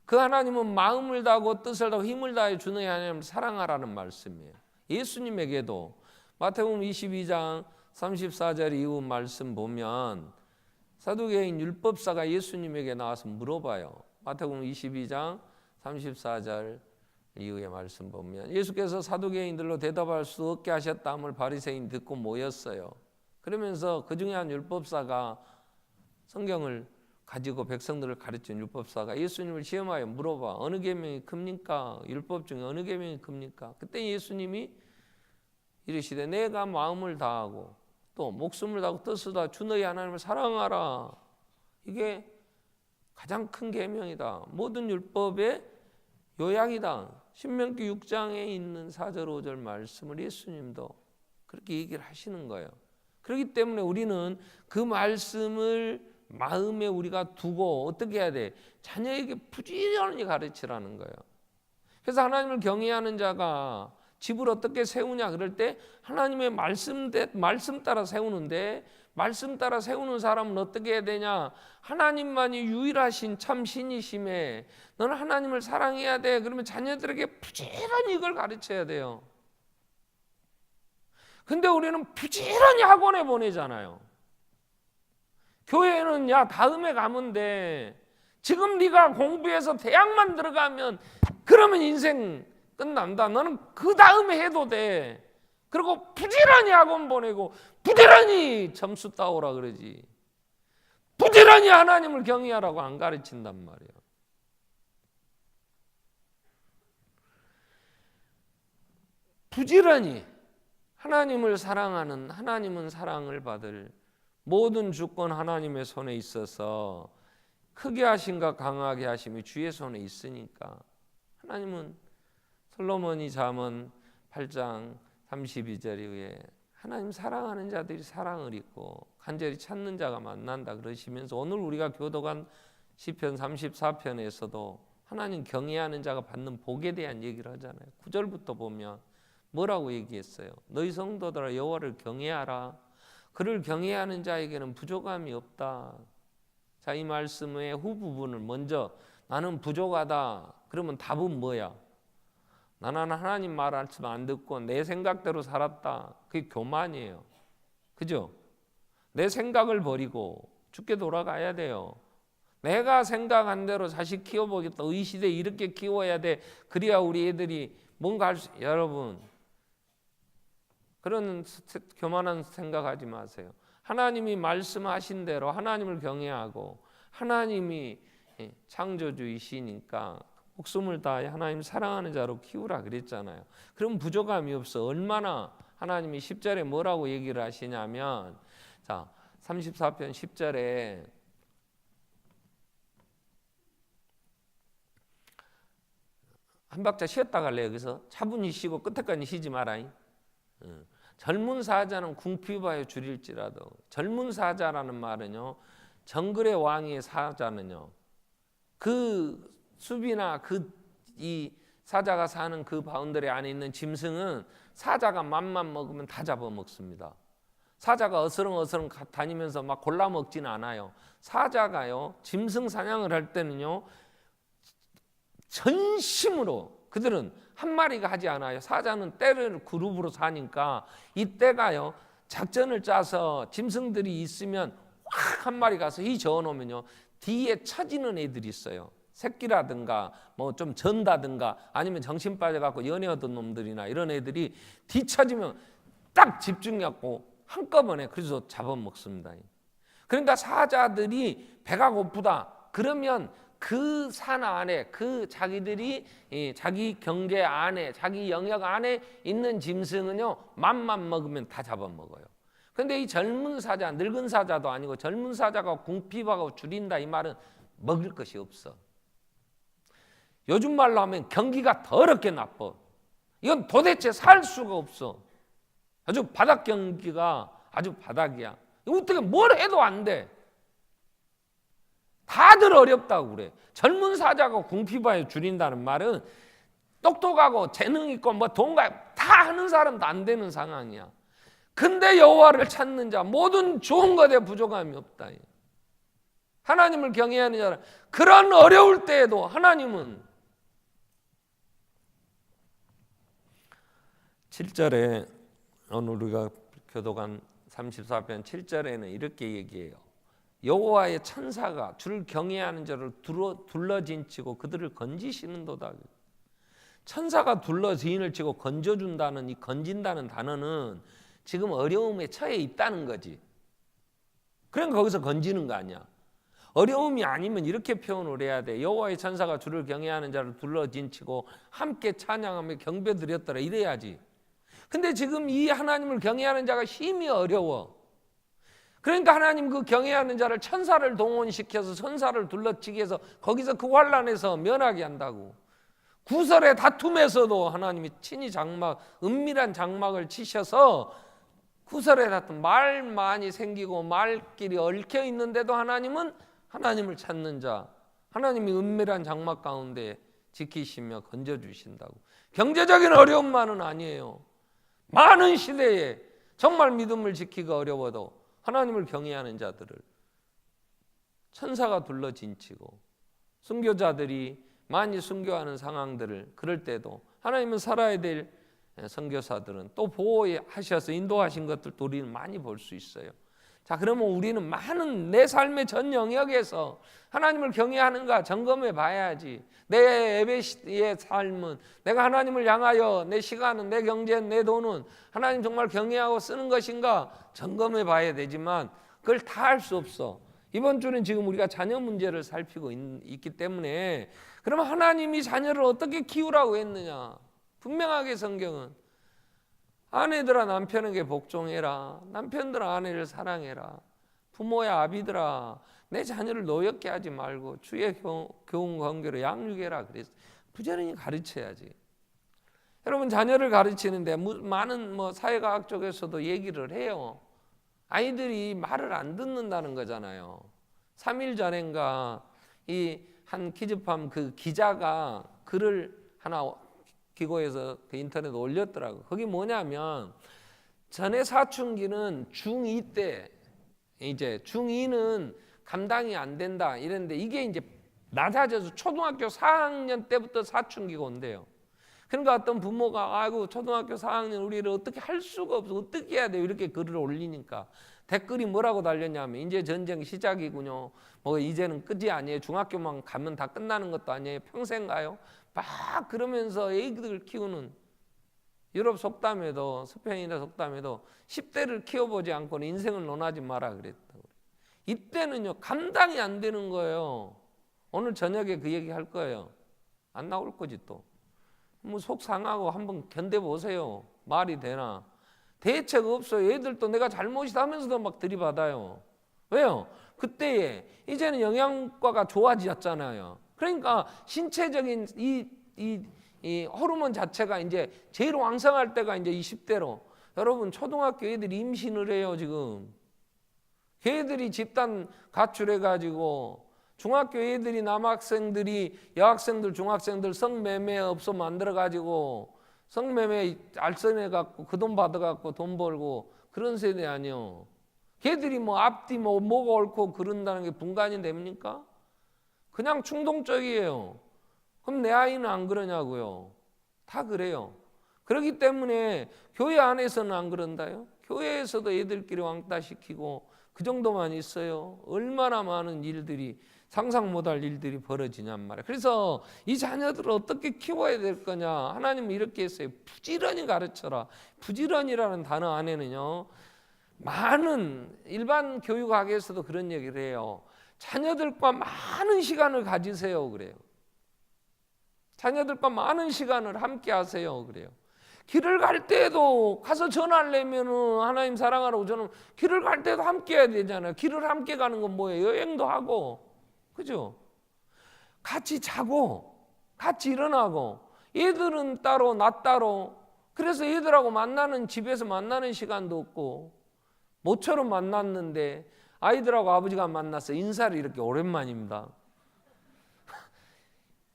A: 그 하나님은 마음을 다하고 뜻을 다하고 힘을 다해 주 너희 하나님을 사랑하라는 말씀이에요. 예수님에게도 마태복음 22장 34절 이후 말씀 보면 사두개인 율법사가 예수님에게 나와서 물어봐요. 마태복음 22장 34절 이후의 말씀 보면 예수께서 사두개인들로 대답할 수 없게 하셨다함을 바리새인이 듣고 모였어요. 그러면서 그 중에 한 율법사가 성경을 가지고 백성들을 가르친 율법사가 예수님을 시험하여 물어봐. 어느 계명이 큽니까? 율법 중에 어느 계명이 큽니까? 그때 예수님이 이르시되 내가 마음을 다하고 또 목숨을 다하고 뜻을 다하고 주 너희 하나님을 사랑하라. 이게 가장 큰 계명이다. 모든 율법의 요약이다. 신명기 6장에 있는 4절 5절 말씀을 예수님도 그렇게 얘기를 하시는 거예요. 그렇기 때문에 우리는 그 말씀을 마음에 우리가 두고 어떻게 해야 돼? 자녀에게 부지런히 가르치라는 거예요. 그래서 하나님을 경외하는 자가 집을 어떻게 세우냐 그럴 때 하나님의 말씀 따라 세우는데 말씀 따라 세우는 사람은 어떻게 해야 되냐? 하나님만이 유일하신 참 신이심에 너는 하나님을 사랑해야 돼. 그러면 자녀들에게 부지런히 이걸 가르쳐야 돼요. 근데 우리는 부지런히 학원에 보내잖아요. 교회는 야 다음에 가면 돼. 지금 네가 공부해서 대학만 들어가면 그러면 인생 끝난다. 너는 그 다음에 해도 돼. 그리고 부지런히 학원 보내고 부지런히 점수 따오라 그러지. 부지런히 하나님을 경외하라고 안 가르친단 말이야. 부지런히 하나님을 사랑하는 하나님은 사랑을 받을 모든 주권 하나님의 손에 있어서 크게 하신가 강하게 하심이 주의 손에 있으니까. 하나님은 솔로몬이 잠언 8장 32절에 의해 하나님 사랑하는 자들이 사랑을 입고 간절히 찾는 자가 만난다 그러시면서 오늘 우리가 교도관 시편 34편에서도 하나님 경외하는 자가 받는 복에 대한 얘기를 하잖아요. 9절부터 보면 뭐라고 얘기했어요? 너희 성도들아 여호와를 경외하라. 그를 경외하는 자에게는 부족함이 없다. 자, 이 말씀의 후부분을 먼저 나는 부족하다. 그러면 답은 뭐야? 나는 하나님 말씀 안 듣고 내 생각대로 살았다. 그게 교만이에요. 그죠? 내 생각을 버리고 죽게 돌아가야 돼요. 내가 생각한 대로 자식 키워보겠다. 이 시대에 이렇게 키워야 돼. 그래야 우리 애들이 뭔가 할 수. 여러분, 그런 교만한 생각하지 마세요. 하나님이 말씀하신 대로 하나님을 경외하고 하나님이 창조주이시니까 목숨을 다해 하나님 사랑하는 자로 키우라 그랬잖아요. 그럼 부족함이 없어. 얼마나 하나님이 10절에 뭐라고 얘기를 하시냐면, 자, 34편 10절에 한 박자 쉬었다 갈래요. 그래서 차분히 쉬고 끝에까지 쉬지 마라. 젊은 사자는 궁핍하여 줄일지라도. 젊은 사자라는 말은요, 정글의 왕의 사자는요, 그 숲이나 이 사자가 사는 그 바운더리 안에 있는 짐승은 사자가 맘만 먹으면 다 잡아먹습니다. 사자가 어스렁어스렁 다니면서 막 골라 먹지는 않아요. 사자가요, 짐승 사냥을 할 때는요, 전심으로 그들은 한 마리가 하지 않아요. 사자는 떼를 그룹으로 사니까 이 떼가요, 작전을 짜서 짐승들이 있으면 확 한 마리 가서 저어놓으면요, 뒤에 쳐지는 애들이 있어요. 새끼라든가 뭐 좀 전다든가 아니면 정신 빠져갖고 연애 얻은 놈들이나 이런 애들이 뒤쳐지면 딱 집중해갖고 한꺼번에 그래서 잡아먹습니다. 그러니까 사자들이 배가 고프다 그러면 그 산 안에 그 자기들이 자기 경계 안에 자기 영역 안에 있는 짐승은요, 맘만 먹으면 다 잡아먹어요. 그런데 이 젊은 사자, 늙은 사자도 아니고 젊은 사자가 궁핍하고 줄인다 이 말은 먹을 것이 없어. 요즘 말로 하면 경기가 더럽게 나빠. 이건 도대체 살 수가 없어. 아주 바닥 경기가 아주 바닥이야. 어떻게 뭘 해도 안 돼. 다들 어렵다고 그래. 젊은 사자가 궁핍하여 줄인다는 말은 똑똑하고 재능 있고 뭐 돈가 다 하는 사람도 안 되는 상황이야. 근데 여호와를 찾는 자 모든 좋은 것에 부족함이 없다. 하나님을 경외하는 자는 그런 어려울 때에도 하나님은 7절에 오늘 우리가 교도관 34편 7절에는 이렇게 얘기해요. 여호와의 천사가 주를 경외하는 자를 둘러진치고 그들을 건지시는도다. 천사가 둘러진을 치고 건져준다는 이 건진다는 단어는 지금 어려움에 처해 있다는 거지. 그러니까 거기서 건지는 거 아니야. 어려움이 아니면 이렇게 표현을 해야 돼. 여호와의 천사가 주를 경외하는 자를 둘러진치고 함께 찬양하며 경배드렸더라 이래야지. 근데 지금 이 하나님을 경외하는 자가 힘이 어려워. 그러니까 하나님 그 경외하는 자를 천사를 동원시켜서 천사를 둘러치게 해서 거기서 그 환난에서 면하게 한다고. 구설의 다툼에서도 하나님이 친히 장막, 은밀한 장막을 치셔서 구설의 다툼, 말 많이 생기고 말길이 얽혀 있는데도 하나님은 하나님을 찾는 자, 하나님이 은밀한 장막 가운데 지키시며 건져주신다고. 경제적인 어려움만은 아니에요. 많은 시대에 정말 믿음을 지키기가 어려워도 하나님을 경외하는 자들을 천사가 둘러진치고 순교자들이 많이 순교하는 상황들을 그럴 때도 하나님은 살아야 될 선교사들은 또 보호하셔서 인도하신 것들도 우리는 많이 볼 수 있어요. 자, 그러면 우리는 많은 내 삶의 전 영역에서 하나님을 경외하는가 점검해 봐야지. 내 예배의 삶은 내가 하나님을 향하여 내 시간은 내 경제는 내 돈은 하나님 정말 경외하고 쓰는 것인가 점검해 봐야 되지만 그걸 다 할 수 없어. 이번 주는 지금 우리가 자녀 문제를 살피고 있기 때문에 그러면 하나님이 자녀를 어떻게 키우라고 했느냐. 분명하게 성경은 아내들아 남편에게 복종해라. 남편들아 아내를 사랑해라. 부모야 아비들아 내 자녀를 노엽게 하지 말고 주의 교훈 관계로 양육해라 그랬어요. 부지런히 가르쳐야지. 여러분 자녀를 가르치는데 많은 사회과학 쪽에서도 얘기를 해요. 아이들이 말을 안 듣는다는 거잖아요. 3일 전인가 이 한 키즈팜 그 기자가 글을 하나 기고해서 그 인터넷에 올렸더라고요. 그게 뭐냐면 전에 사춘기는 중2 때 이제 중2는 감당이 안 된다 이랬는데 이게 이제 낮아져서 초등학교 4학년 때부터 사춘기가 온대요. 그러니까 어떤 부모가 아이고 초등학교 4학년 우리를 어떻게 할 수가 없어 어떻게 해야 돼요 이렇게 글을 올리니까 댓글이 뭐라고 달렸냐면 이제 전쟁 시작이군요. 이제는 끝이 아니에요. 중학교만 가면 다 끝나는 것도 아니에요. 평생 가요. 막 그러면서 애기들 키우는 유럽 속담에도 스페인의 속담에도 10대를 키워보지 않고는 인생을 논하지 마라 그랬다고. 이때는요 감당이 안 되는 거예요. 오늘 저녁에 그 얘기 할 거예요. 안 나올 거지 또. 속 상하고 한번 견뎌보세요. 말이 되나. 대책 없어요. 애들도 내가 잘못이다 하면서도 막 들이받아요. 왜요? 그때에 이제는 영양과가 좋아졌잖아요. 그러니까 신체적인 이 호르몬 자체가 이제 제일 왕성할 때가 이제 20대로. 여러분 초등학교 애들이 임신을 해요 지금. 걔들이 집단 가출해가지고 중학교 애들이 남학생들이 여학생들 중학생들 성매매 업소 만들어가지고 성매매 알선해갖고 그 돈 받아갖고 돈 벌고 그런 세대 아니요. 걔들이 앞뒤 뭐가 옳고 그런다는 게 분간이 됩니까? 그냥 충동적이에요. 그럼 내 아이는 안 그러냐고요. 다 그래요. 그렇기 때문에 교회 안에서는 안 그런다요. 교회에서도 애들끼리 왕따시키고 그 정도만 있어요. 얼마나 많은 일들이 상상 못할 일들이 벌어지냔 말이에요. 그래서 이 자녀들을 어떻게 키워야 될 거냐. 하나님은 이렇게 했어요. 부지런히 가르쳐라. 부지런히라는 단어 안에는요. 많은 일반 교육학에서도 그런 얘기를 해요. 자녀들과 많은 시간을 가지세요. 그래요. 자녀들과 많은 시간을 함께 하세요. 그래요. 길을 갈 때도 가서 전화하려면은 하나님 사랑하라고 저는 길을 갈 때도 함께 해야 되잖아요. 길을 함께 가는 건 뭐예요? 여행도 하고. 그죠? 같이 자고 같이 일어나고 얘들은 따로 나 따로 그래서 얘들하고 만나는 집에서 만나는 시간도 없고 모처럼 만났는데 아이들하고 아버지가 만나서 인사를 이렇게 오랜만입니다.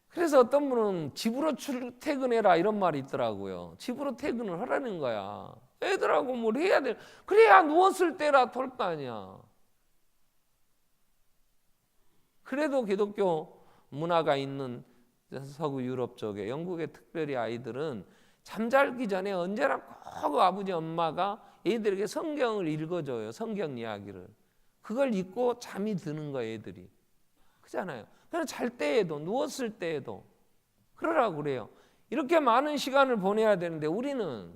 A: 그래서 어떤 분은 집으로 출퇴근해라 이런 말이 있더라고요. 집으로 퇴근을 하라는 거야. 애들하고 뭘 해야 돼. 그래야 누웠을 때라 될 거 아니야. 그래도 기독교 문화가 있는 서구 유럽 쪽에 영국의 특별히 아이들은 잠자기 전에 언제나 꼭 아버지 엄마가 애들에게 성경을 읽어줘요. 성경 이야기를. 그걸 읽고 잠이 드는 거예요. 애들이. 그렇잖아요. 그냥 잘 때에도 누웠을 때에도 그러라고 그래요. 이렇게 많은 시간을 보내야 되는데 우리는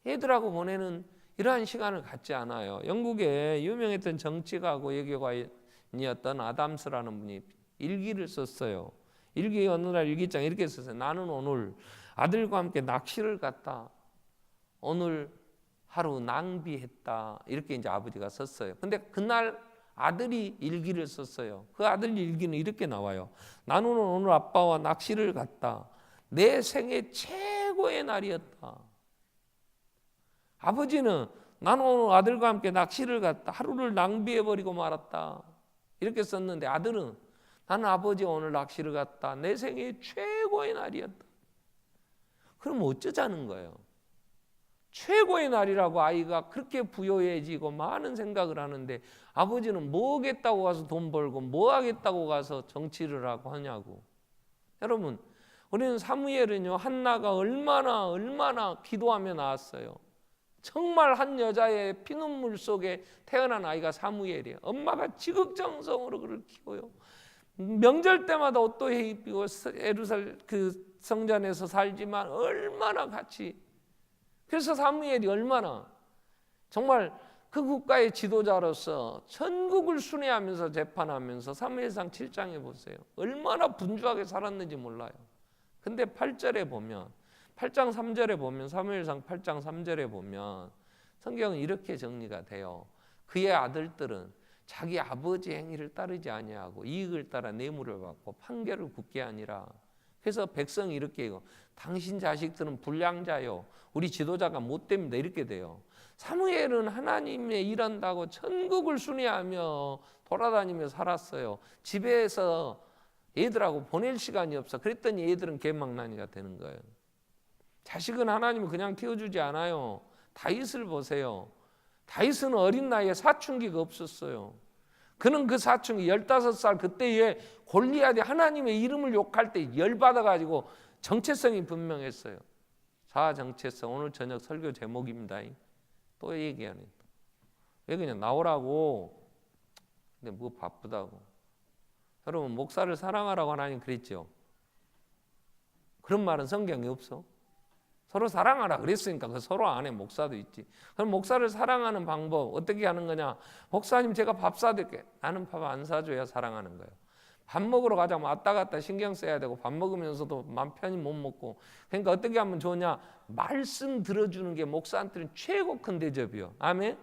A: 애들하고 보내는 이러한 시간을 갖지 않아요. 영국에 유명했던 정치가고 외교관이었던 아담스라는 분이 일기를 썼어요. 일기 어느 날 일기장에 이렇게 썼어요. 나는 오늘 아들과 함께 낚시를 갔다. 오늘 하루 낭비했다. 이렇게 이제 아버지가 썼어요. 근데 그날 아들이 일기를 썼어요. 그 아들 일기는 이렇게 나와요. 나는 오늘 아빠와 낚시를 갔다. 내 생애 최고의 날이었다. 아버지는 나는 오늘 아들과 함께 낚시를 갔다. 하루를 낭비해버리고 말았다. 이렇게 썼는데 아들은 나는 아버지 오늘 낚시를 갔다. 내 생애 최고의 날이었다. 그럼 어쩌자는 거예요. 최고의 날이라고 아이가 그렇게 부요해지고 많은 생각을 하는데 아버지는 뭐 하겠다고 가서 돈 벌고 뭐 하겠다고 가서 정치를 하고 하냐고. 여러분 우리는 사무엘은요 한나가 얼마나 기도하며 낳았어요. 정말 한 여자의 피눈물 속에 태어난 아이가 사무엘이에요. 엄마가 지극정성으로 그를 키워요. 명절 때마다 옷도 입히고 예루살렘 그 성전에서 살지만 얼마나 같이. 그래서 사무엘이 얼마나 정말 그 국가의 지도자로서 전국을 순회하면서 재판하면서 사무엘상 7장에 보세요. 얼마나 분주하게 살았는지 몰라요. 근데 8절에 보면 8장 3절에 보면 사무엘상 8장 3절에 보면 성경은 이렇게 정리가 돼요. 그의 아들들은 자기 아버지 행위를 따르지 아니하고 이익을 따라 뇌물을 받고 판결을 굽게 아니라. 그래서 백성이 이렇게 해요. 당신 자식들은 불량자요. 우리 지도자가 못됩니다. 이렇게 돼요. 사무엘은 하나님의 일한다고 천국을 순회하며 돌아다니며 살았어요. 집에서 애들하고 보낼 시간이 없어. 그랬더니 애들은 개망난이가 되는 거예요. 자식은 하나님은 그냥 키워주지 않아요. 다윗을 보세요. 다윗은 어린 나이에 사춘기가 없었어요. 그는 그 사춘기 15살 그때에 골리앗이 하나님의 이름을 욕할 때 열받아가지고 정체성이 분명했어요. 정체성 오늘 저녁 설교 제목입니다. 또 얘기하네. 왜 그냥 나오라고. 근데 뭐 바쁘다고. 여러분 목사를 사랑하라고 하나님 그랬죠. 그런 말은 성경에 없어. 서로 사랑하라 그랬으니까 그 서로 안에 목사도 있지. 그럼 목사를 사랑하는 방법 어떻게 하는 거냐? 목사님 제가 밥 사드릴게. 나는 밥 안 사줘야 사랑하는 거예요. 밥 먹으러 가자면 왔다 갔다 신경 써야 되고 밥 먹으면서도 마음 편히 못 먹고. 그러니까 어떻게 하면 좋냐? 말씀 들어주는 게 목사한테는 최고 큰 대접이요. 아멘?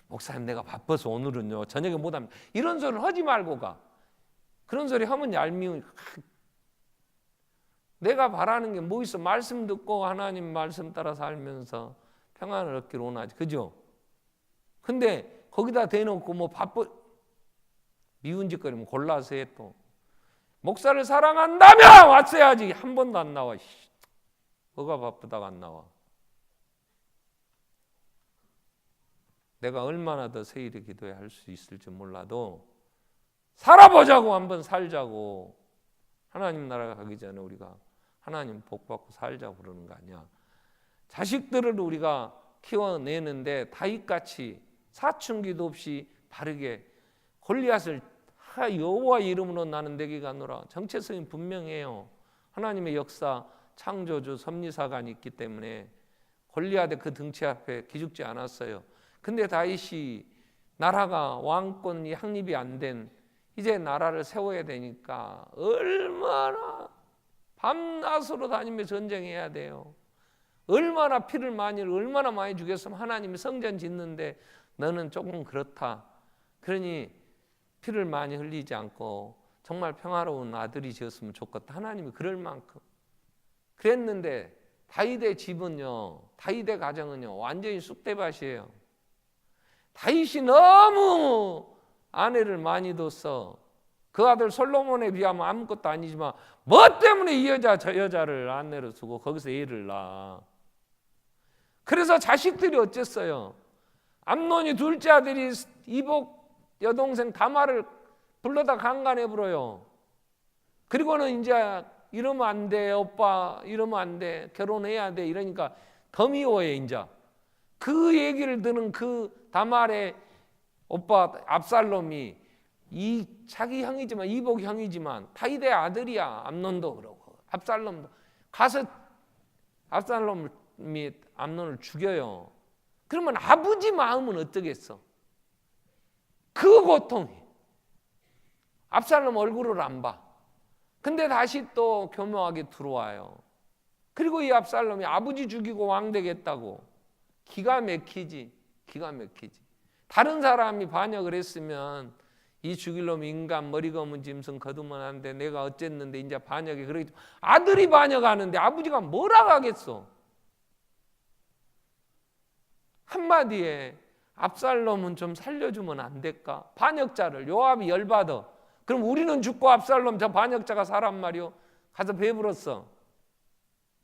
A: 목사님 내가 바빠서 오늘은요 저녁에 못합니다. 이런 소리를 하지 말고 가. 그런 소리 하면 얄미우니까. 내가 바라는 게 뭐 있어? 말씀 듣고 하나님 말씀 따라 살면서 평안을 얻기를 원하지. 그죠? 근데 거기다 대놓고 뭐 바빠 미운 짓거리면 골라서 해 또. 목사를 사랑한다면 왔어야지. 한 번도 안 나와. 뭐가 바쁘다가 안 나와. 내가 얼마나 더 세일의 기도에 할 수 있을지 몰라도 살아보자고 한번 살자고. 하나님 나라 가기 전에 우리가 하나님 복 받고 살자고 그러는 거 아니야. 자식들을 우리가 키워내는데 다윗같이 사춘기도 없이 바르게 골리앗을 여호와 이름으로 나는 내게 가노라. 정체성이 분명해요. 하나님의 역사, 창조주, 섭리사관이 있기 때문에 골리앗의 그 등치 앞에 기죽지 않았어요. 근데 다윗이 나라가 왕권이 확립이 안 된 이제 나라를 세워야 되니까 얼마나 밤낮으로 다니며 전쟁해야 돼요. 얼마나 피를 얼마나 많이 주겠으면 하나님이 성전 짓는데 너는 조금 그렇다. 그러니 피를 많이 흘리지 않고 정말 평화로운 아들이 지었으면 좋겠다. 하나님이 그럴 만큼 그랬는데 다윗의 집은요, 다윗의 가정은요 완전히 쑥대밭이에요. 다윗이 너무 아내를 많이 뒀어. 그 아들 솔로몬에 비하면 아무것도 아니지만 뭐 때문에 이 여자 저 여자를 아내로 두고 거기서 애를 낳아. 그래서 자식들이 어쨌어요? 암논이 둘째 아들이 이복 여동생 다말을 불러다 강간해 버려요. 그리고는 이제 이러면 안 돼, 오빠 이러면 안 돼, 결혼해야 돼 이러니까 더 미워해. 이제 그 얘기를 듣는 그 다말의 오빠 압살롬이 이 자기 형이지만 이복 형이지만 다윗의 아들이야. 암논도 그러고 압살롬도 가서 압살롬이 암논을 죽여요. 그러면 아버지 마음은 어떠겠어? 그 고통이. 압살롬 얼굴을 안 봐. 근데 다시 또 교묘하게 들어와요. 그리고 이 압살롬이 아버지 죽이고 왕 되겠다고. 기가 막히지. 기가 막히지. 다른 사람이 반역을 했으면 이 죽일 놈 인간 머리 검은 짐승 거두면 안 돼. 내가 어쨌는데 이제 반역이 그러겠지. 아들이 반역하는데 아버지가 뭐라고 하겠어? 한마디에 압살롬은 좀 살려주면 안 될까? 반역자를 요압이 열받아. 그럼 우리는 죽고 압살롬 저 반역자가 살란 말이요. 가서 배불었어.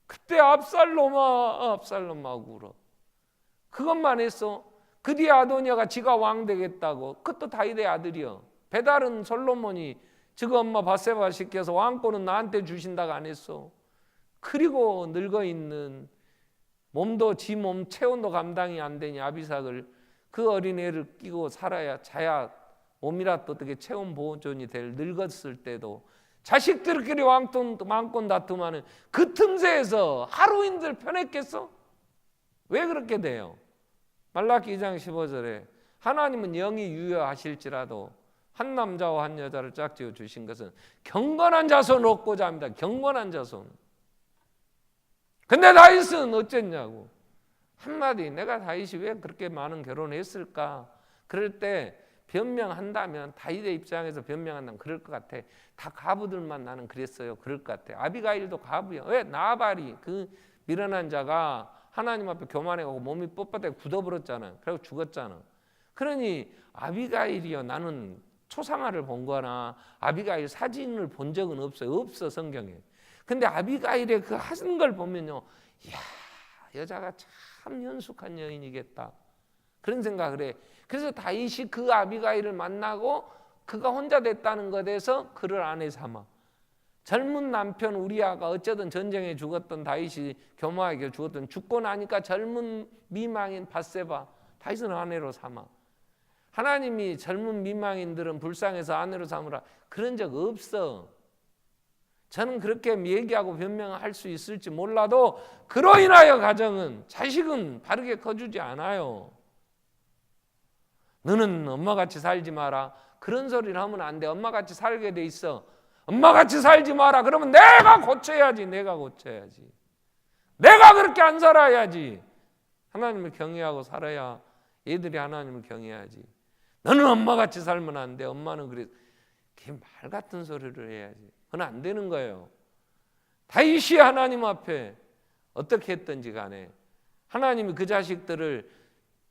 A: 그때 압살롬아 압살롬하고 울어. 그것만 했어. 그 뒤에 아도니아가 지가 왕 되겠다고. 그것도 다윗의 아들이요. 베달은 솔로몬이 지가 엄마 바세바 시켜서 왕권은 나한테 주신다고 안 했어. 그리고 늙어있는 몸도 지 몸 체온도 감당이 안 되니 아비삭을 그 어린애를 끼고 살아야 자야 몸이라도 어떻게 체온 보존이 될 늙었을 때도 자식들끼리 왕권 다툼하는 그 틈새에서 하루인들 편했겠어? 왜 그렇게 돼요? 말라기 2장 15절에 하나님은 영이 유효하실지라도 한 남자와 한 여자를 짝지어 주신 것은 경건한 자손을 얻고자 합니다. 경건한 자손. 근데 다윗은 어쨌냐고. 한마디 내가 다윗이 왜 그렇게 많은 결혼을 했을까? 그럴 때 변명한다면 다윗의 입장에서 변명한다면 그럴 것 같아. 다 과부들만 나는 그랬어요. 그럴 것 같아. 아비가일도 과부야. 왜? 나발이 그 미련한 자가 하나님 앞에 교만해가고 몸이 뻣뻣하게 굳어버렸잖아. 그리고 죽었잖아. 그러니 아비가일이요, 나는 초상화를 본 거나 아비가일 사진을 본 적은 없어요. 없어, 성경에. 근데 아비가일의 그 하는 걸 보면요, 이야, 여자가 참 연숙한 여인이겠다, 그런 생각을 해. 그래서 다윗이 그 아비가일을 만나고 그가 혼자 됐다는 것에서 그를 아내 삼아. 젊은 남편 우리아가 어쩌든 전쟁에 죽었던 다윗이 교모하게 죽었던, 죽고 나니까 젊은 미망인 밧세바 다윗은 아내로 삼아. 하나님이 젊은 미망인들은 불쌍해서 아내로 삼으라 그런 적 없어. 저는 그렇게 얘기하고 변명할 수 있을지 몰라도 그로 인하여 가정은, 자식은 바르게 커주지 않아요. 너는 엄마같이 살지 마라, 그런 소리를 하면 안 돼. 엄마같이 살게 돼 있어. 엄마같이 살지 마라 그러면 내가 고쳐야지. 내가 그렇게 안 살아야지. 하나님을 경외하고 살아야 애들이 하나님을 경외하지. 너는 엄마같이 살면 안 돼. 엄마는 그래. 그게 말 같은 소리를 해야지. 그건 안 되는 거예요. 다윗이 하나님 앞에 어떻게 했든지 간에 하나님이 그 자식들을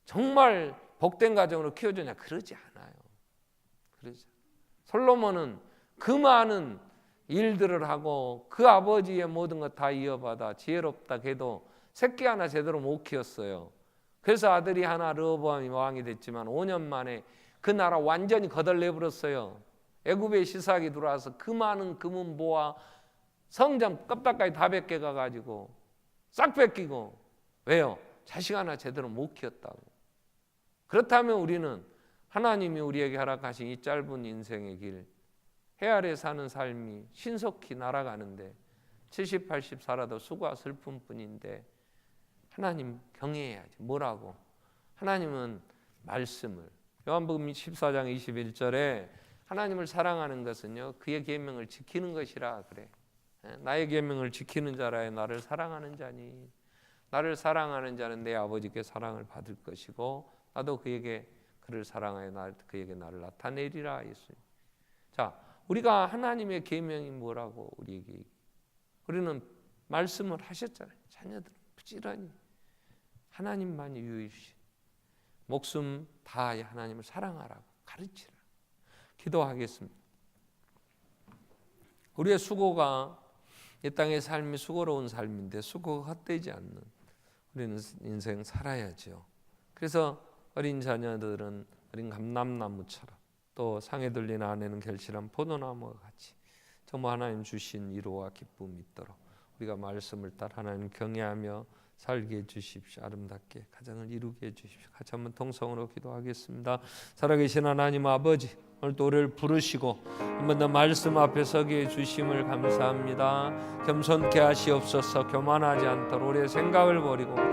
A: 정말 복된 가정으로 키워주냐? 그러지 않아요. 솔로몬은 그 많은 일들을 하고 그 아버지의 모든 것 다 이어받아 지혜롭다 해도 새끼 하나 제대로 못 키웠어요. 그래서 아들이 하나 르호보암이 왕이 됐지만 5년 만에 그 나라 완전히 거덜내버렸어요. 애굽에 시삭이 들어와서 그 많은 금은 모아 성전 껍데기까지 다 뺏겨가가지고 싹 뺏기고. 왜요? 자식 하나 제대로 못 키웠다고. 그렇다면 우리는 하나님이 우리에게 허락하신 이 짧은 인생의 길, 해 아래 사는 삶이 신속히 날아가는데 70, 80 살아도 수고와 슬픔뿐인데 하나님 경외해야지. 뭐라고? 하나님은 말씀을, 요한복음 14장 21절에 하나님을 사랑하는 것은요, 그의 계명을 지키는 것이라 그래. 나의 계명을 지키는 자라야 나를 사랑하는 자니. 나를 사랑하는 자는 내 아버지께 사랑을 받을 것이고 나도 그를 사랑하여 그에게 나를 나타내리라. 예수님. 자, 우리가 하나님의 계명이 뭐라고 우리에게 얘기해? 우리는 말씀을 하셨잖아요. 자녀들은 부지런히 하나님만이 유일신, 목숨 다하여 하나님을 사랑하라고 가르치라. 기도하겠습니다. 우리의 수고가, 이 땅의 삶이 수고로운 삶인데 수고가 헛되지 않는 우리는 인생 살아야죠. 그래서 어린 자녀들은 어린 감람나무처럼, 또 상에 들린 아내는 결실한 포도나무와 같이 정말 하나님 주신 위로와 기쁨이 있도록 우리가 말씀을 따라 하나님 경외하며 살게 해주십시오. 아름답게 가정을 이루게 해주십시오. 같이 한번 통성으로 기도하겠습니다. 살아계신 하나님 아버지, 오늘 또 우리를 부르시고 한번 더 말씀 앞에 서게 해주심을 감사합니다. 겸손케 하시옵소서. 교만하지 않도록 우리의 생각을 버리고